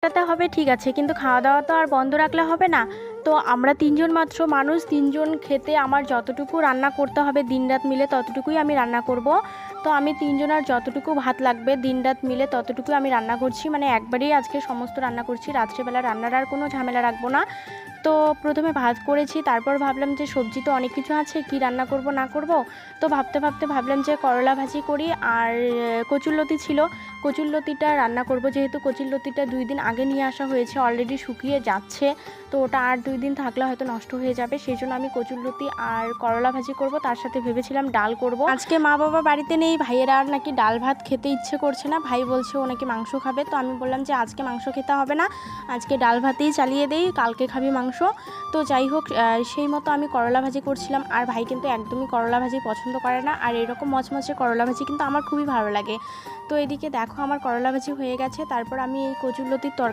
মেটাতে হবে ঠিক আছে, কিন্তু খাওয়া দাওয়া তো আর বন্ধ রাখলে হবে না। তো আমরা তিনজন মাত্র মানুষ, তিনজন খেতে আমার যতটুকু রান্না করতে হবে দিনরাত মিলে ততটুকুই আমি রান্না করব। তো আমি তিনজনের যতটুকু ভাত লাগবে দিনরাত মিলে ততটুকুই আমি রান্না করছি, মানে একবারেই আজকে সমস্ত রান্না করছি। রাত্রেবেলা রান্নার আর কোনো ঝামেলা রাখবো না। তো প্রথমে ভাত করেছি, তারপর ভাবলাম যে সবজি তো অনেক কিছু আছে, কি রান্না করব না করব। তো ভাবতে ভাবতে ভাবলাম যে করলা ভাজি করি, আর কচুরলতি ছিল, কচুরলতিটা রান্না করব। যেহেতু কচুরলতিটা 2 দিন আগে নিয়ে আসা হয়েছে, অলরেডি শুকিয়ে যাচ্ছে, তো ওটা আর 2 দিন থাকলে হয়তো নষ্ট হয়ে যাবে, সেই জন্য আমি কচুরলতি আর করলা ভাজি করব। তার সাথে ভেবেছিলাম ডাল করব। আজকে মা বাবা বাড়িতে নেই, ভাইয়েরা আর নাকি ডাল ভাত খেতে ইচ্ছে করছে না, ভাই বলছে ও নাকি মাংস খাবে। তো আমি বললাম যে আজকে মাংস খেতে হবে না, আজকে ডাল ভাতেই চালিয়ে দেই, কালকে খাবি মাংস। তো যাই হোক, সেই মতো আমি করলা ভাজি করছিলাম। আর ভাই কিন্তু একদমই করলা ভাজি পছন্দ করে না, আর এরকম মচমচে করলা ভাজি কিন্তু আমার খুবই ভালো লাগে। তো এদিকে দেখো আমার করলা ভাজি হয়ে গেছে, তারপর আমি এই কচুরলতির তরকারি